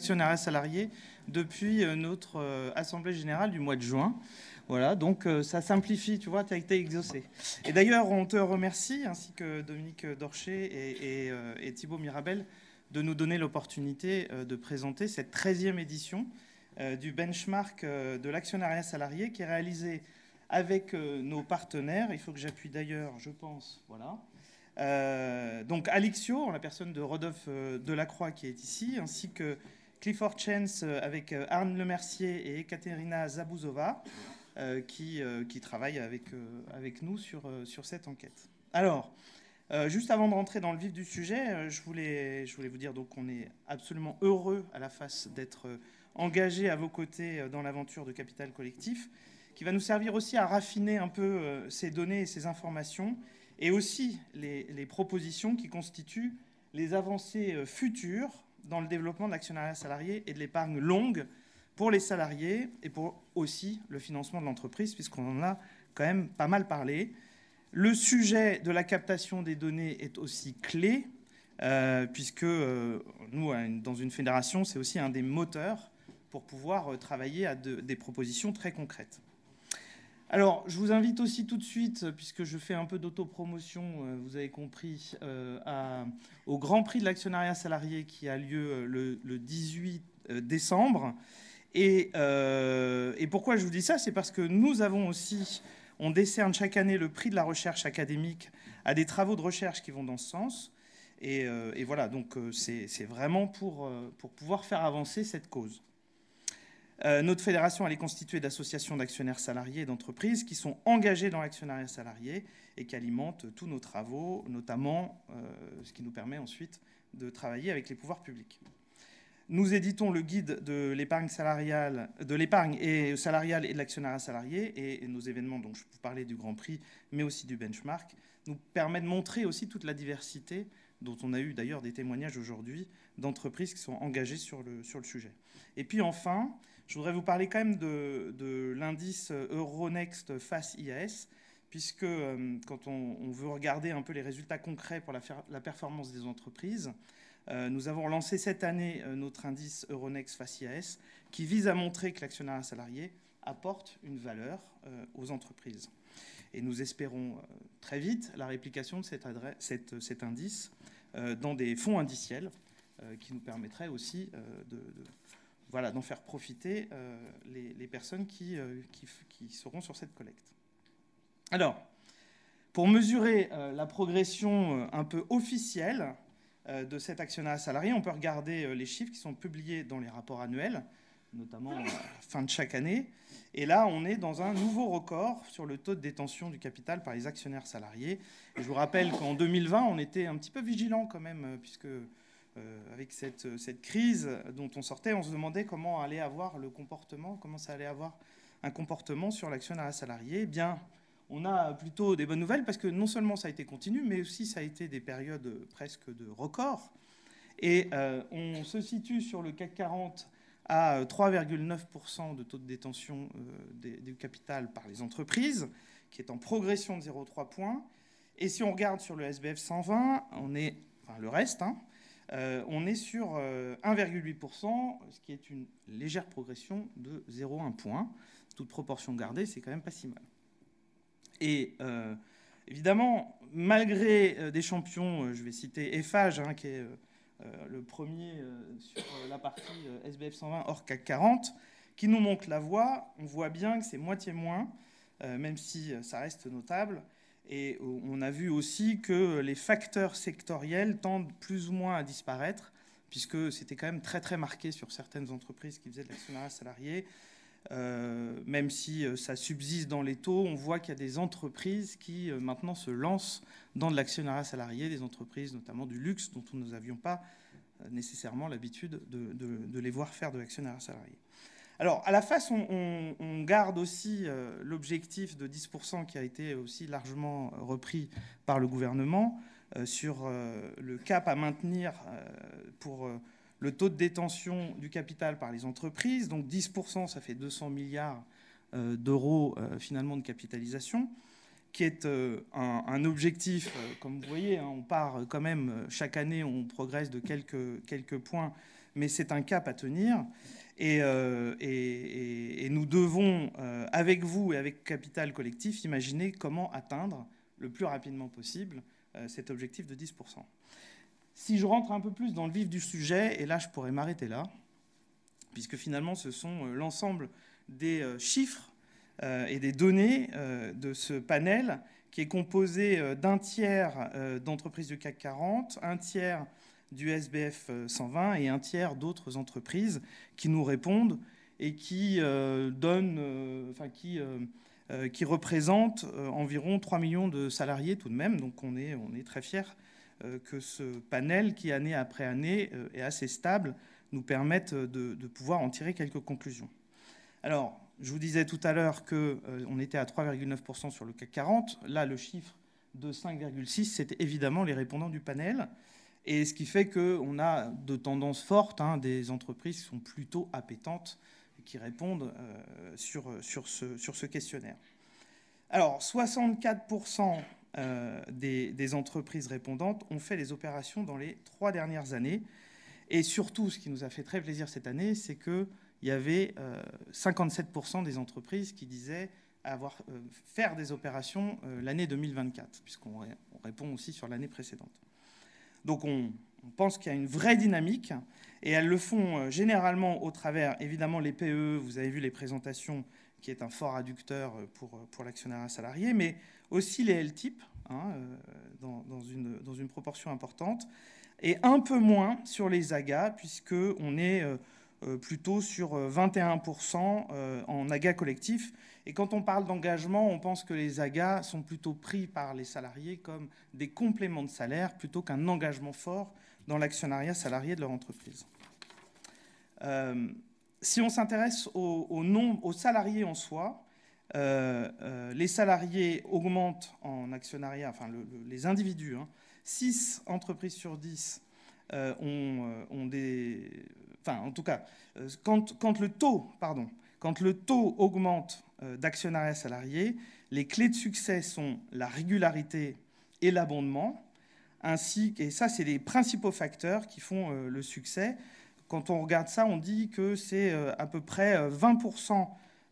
actionnariat salarié depuis notre Assemblée générale du mois de juin. Voilà, donc ça simplifie, tu vois, tu as été exaucé. Et d'ailleurs, on te remercie, ainsi que Dominique Dorcher et Thibaut Mirabel, de nous donner l'opportunité de présenter cette 13e édition du benchmark de l'actionnariat salarié qui est réalisé avec nos partenaires. Il faut que j'appuie d'ailleurs, je pense, voilà. Donc Alixio, en la personne de Rodolphe Delacroix qui est ici, ainsi que Clifford Chance avec Arne Lemercier et Ekaterina Zabuzova qui travaillent avec nous sur cette enquête. Alors, juste avant de rentrer dans le vif du sujet, je voulais vous dire donc qu'on est absolument heureux à la face d'être engagé à vos côtés dans l'aventure de Capital Collectif, qui va nous servir aussi à raffiner un peu ces données et ces informations, et aussi les propositions qui constituent les avancées futures dans le développement de l'actionnariat salarié et de l'épargne longue pour les salariés et pour aussi le financement de l'entreprise, puisqu'on en a quand même pas mal parlé. Le sujet de la captation des données est aussi clé, puisque nous, dans une fédération, c'est aussi un des moteurs pour pouvoir travailler à des propositions très concrètes. Alors, je vous invite aussi tout de suite, puisque je fais un peu d'autopromotion, vous avez compris, au Grand Prix de l'actionnariat salarié qui a lieu le 18 décembre. Et pourquoi je vous dis ça? C'est parce que nous avons aussi, on décerne chaque année le prix de la recherche académique à des travaux de recherche qui vont dans ce sens. Et voilà, donc c'est vraiment pour pouvoir faire avancer cette cause. Notre fédération, elle est constituée d'associations d'actionnaires salariés et d'entreprises qui sont engagées dans l'actionnariat salarié et qui alimentent tous nos travaux, notamment ce qui nous permet ensuite de travailler avec les pouvoirs publics. Nous éditons le guide de l'épargne salariale et de l'actionnariat salarié, et nos événements, dont je vous parlais du Grand Prix, mais aussi du benchmark, nous permettent de montrer aussi toute la diversité, dont on a eu d'ailleurs des témoignages aujourd'hui, d'entreprises qui sont engagées sur le sujet. Et puis enfin, je voudrais vous parler quand même de l'indice Euronext face IAS, puisque quand on veut regarder un peu les résultats concrets pour la performance des entreprises, nous avons lancé cette année notre indice Euronext face IAS, qui vise à montrer que l'actionnariat salarié apporte une valeur aux entreprises. Et nous espérons très vite la réplication de cet indice dans des fonds indiciels qui nous permettraient aussi d'en faire profiter les personnes qui seront sur cette collecte. Alors, pour mesurer la progression un peu officielle de cet actionnariat salarié, on peut regarder les chiffres qui sont publiés dans les rapports annuels, notamment à la fin de chaque année. Et là, on est dans un nouveau record sur le taux de détention du capital par les actionnaires salariés. Et je vous rappelle qu'en 2020, on était un petit peu vigilant quand même, puisque avec cette crise dont on sortait, on se demandait comment ça allait avoir un comportement sur l'actionnariat salarié. Eh bien, on a plutôt des bonnes nouvelles, parce que non seulement ça a été continu, mais aussi ça a été des périodes presque de record. Et on se situe sur le CAC 40 à 3,9% de taux de détention du capital par les entreprises, qui est en progression de 0,3 points. Et si on regarde sur le SBF 120, le reste, on est sur 1,8%, ce qui est une légère progression de 0,1 point. Toute proportion gardée, c'est quand même pas si mal. Et évidemment, malgré des champions, je vais citer Eiffage, qui est le premier sur la partie SBF 120 hors CAC 40, qui nous montre la voie. On voit bien que c'est moitié moins, même si ça reste notable. Et on a vu aussi que les facteurs sectoriels tendent plus ou moins à disparaître, puisque c'était quand même très très marqué sur certaines entreprises qui faisaient de l'actionnariat salarié. Même si ça subsiste dans les taux, on voit qu'il y a des entreprises qui maintenant se lancent dans de l'actionnariat salarié, des entreprises notamment du luxe dont nous n'avions pas nécessairement l'habitude de les voir faire de l'actionnariat salarié. Alors, à la face, on garde aussi l'objectif de 10% qui a été aussi largement repris par le gouvernement sur le cap à maintenir pour le taux de détention du capital par les entreprises. Donc 10%, ça fait 200 milliards d'euros finalement de capitalisation, qui est un objectif, comme vous voyez, on part quand même, chaque année on progresse de quelques points mais c'est un cap à tenir. Et nous devons, avec vous et avec Capital Collectif, imaginer comment atteindre le plus rapidement possible cet objectif de 10%. Si je rentre un peu plus dans le vif du sujet, et là je pourrais m'arrêter là, puisque finalement ce sont l'ensemble des chiffres et des données de ce panel qui est composé d'un tiers d'entreprises du CAC 40, un tiers du SBF 120 et un tiers d'autres entreprises qui nous répondent et qui qui représentent environ 3 millions de salariés tout de même. Donc on est très fiers que ce panel qui, année après année, est assez stable, nous permette de pouvoir en tirer quelques conclusions. Alors, je vous disais tout à l'heure qu'on était à 3,9% sur le CAC 40. Là, le chiffre de 5,6, c'était évidemment les répondants du panel. Et ce qui fait qu'on a de tendances fortes, des entreprises qui sont plutôt appétentes et qui répondent sur ce questionnaire. Alors, 64% des entreprises répondantes ont fait les opérations dans les 3 dernières années. Et surtout, ce qui nous a fait très plaisir cette année, c'est qu'il y avait 57% des entreprises qui disaient faire des opérations l'année 2024, puisqu'on répond aussi sur l'année précédente. Donc on pense qu'il y a une vraie dynamique, et elles le font généralement au travers, évidemment, les PE, vous avez vu les présentations, qui est un fort adducteur pour l'actionnariat salarié, mais aussi les LTIP, dans une proportion importante, et un peu moins sur les AGA, puisqu'on est plutôt sur 21% en AGA collectif. Et quand on parle d'engagement, on pense que les AGA sont plutôt pris par les salariés comme des compléments de salaire plutôt qu'un engagement fort dans l'actionnariat salarié de leur entreprise. Si on s'intéresse aux salariés en soi, les salariés augmentent en actionnariat, enfin les individus, 6 entreprises sur 10 ont des... Enfin, en tout cas, quand le taux augmente d'actionnariat salarié, les clés de succès sont la régularité et l'abondement, et ça, c'est les principaux facteurs qui font le succès. Quand on regarde ça, on dit que c'est à peu près 20%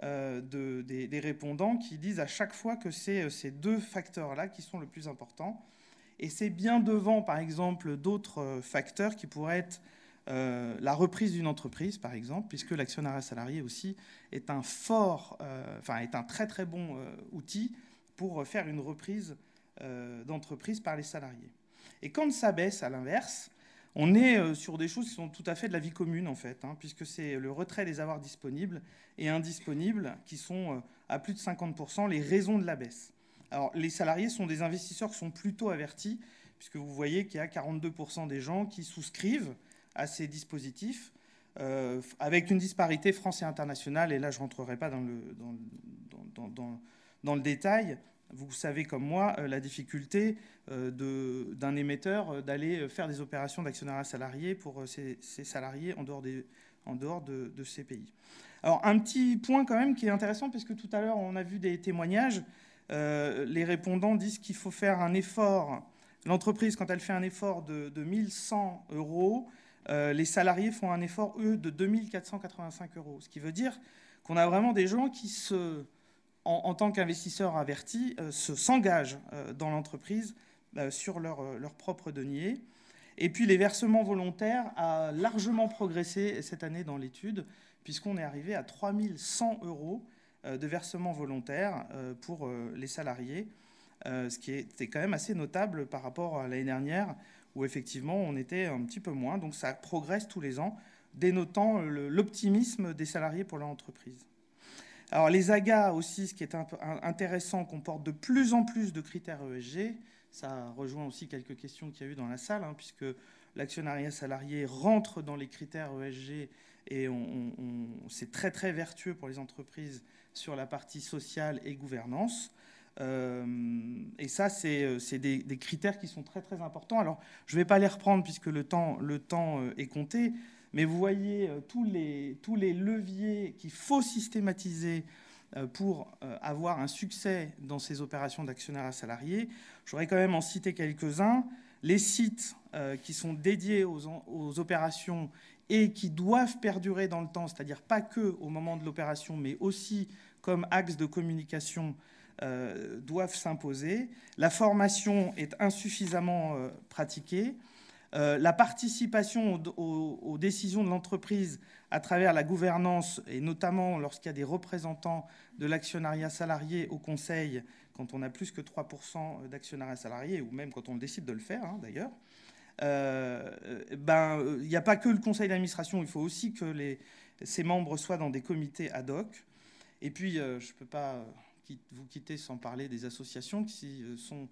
des répondants qui disent à chaque fois que c'est ces 2 facteurs-là qui sont le plus importants. Et c'est bien devant, par exemple, d'autres facteurs qui pourraient être la reprise d'une entreprise, par exemple, puisque l'actionnariat salarié aussi est un est un très très bon outil pour faire une reprise d'entreprise par les salariés. Et quand ça baisse, à l'inverse, on est sur des choses qui sont tout à fait de la vie commune, en fait, puisque c'est le retrait des avoirs disponibles et indisponibles qui sont à plus de 50% les raisons de la baisse. Alors, les salariés sont des investisseurs qui sont plutôt avertis, puisque vous voyez qu'il y a 42% des gens qui souscrivent à ces dispositifs, avec une disparité France et internationale, et là je ne rentrerai pas dans le détail. Vous savez comme moi la difficulté d'un émetteur d'aller faire des opérations d'actionnariat salarié pour ses salariés en dehors de ces pays. Alors un petit point quand même qui est intéressant, puisque tout à l'heure on a vu des témoignages, les répondants disent qu'il faut faire un effort, l'entreprise quand elle fait un effort de 1 100 €, les salariés font un effort, eux, de 2 485 €. Ce qui veut dire qu'on a vraiment des gens qui, en tant qu'investisseurs avertis, s'engagent dans l'entreprise sur leur propre denier. Et puis les versements volontaires ont largement progressé cette année dans l'étude, puisqu'on est arrivé à 3 100 € de versements volontaires pour les salariés, ce qui était quand même assez notable par rapport à l'année dernière, où effectivement on était un petit peu moins. Donc ça progresse tous les ans, dénotant l'optimisme des salariés pour leur entreprise. Alors les AGA aussi, ce qui est intéressant, comportent de plus en plus de critères ESG. Ça rejoint aussi quelques questions qu'il y a eu dans la salle, puisque l'actionnariat salarié rentre dans les critères ESG et c'est très très vertueux pour les entreprises sur la partie sociale et gouvernance. Et ça, c'est des critères qui sont très très importants. Alors, je ne vais pas les reprendre puisque le temps est compté, mais vous voyez tous les leviers qu'il faut systématiser pour avoir un succès dans ces opérations d'actionnariat salarié. Je voudrais quand même en citer quelques-uns. Les sites qui sont dédiés aux opérations et qui doivent perdurer dans le temps, c'est-à-dire pas que au moment de l'opération, mais aussi comme axe de communication, doivent s'imposer. La formation est insuffisamment pratiquée. La participation aux décisions de l'entreprise à travers la gouvernance, et notamment lorsqu'il y a des représentants de l'actionnariat salarié au conseil, quand on a plus que 3% d'actionnariat salarié, ou même quand on décide de le faire, hein, d'ailleurs, il n'y a pas que le conseil d'administration, il faut aussi que ces membres soient dans des comités ad hoc. Et puis, je ne peux pas vous quitter sans parler des associations qui sont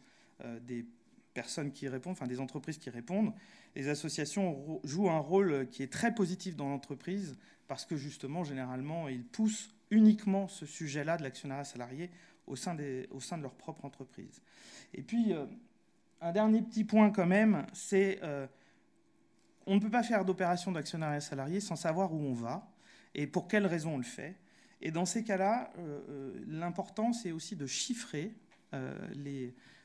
des personnes qui répondent, enfin des entreprises qui répondent. Les associations jouent un rôle qui est très positif dans l'entreprise parce que justement, généralement, ils poussent uniquement ce sujet-là de l'actionnariat salarié au sein de leur propre entreprise. Et puis, un dernier petit point quand même, c'est on ne peut pas faire d'opération d'actionnariat salarié sans savoir où on va et pour quelles raisons on le fait. Et dans ces cas-là, l'important, c'est aussi de chiffrer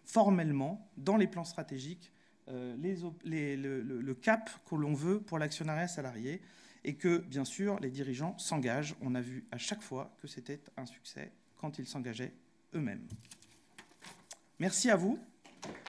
formellement, dans les plans stratégiques, le cap que l'on veut pour l'actionnariat salarié et que, bien sûr, les dirigeants s'engagent. On a vu à chaque fois que c'était un succès quand ils s'engageaient eux-mêmes. Merci à vous.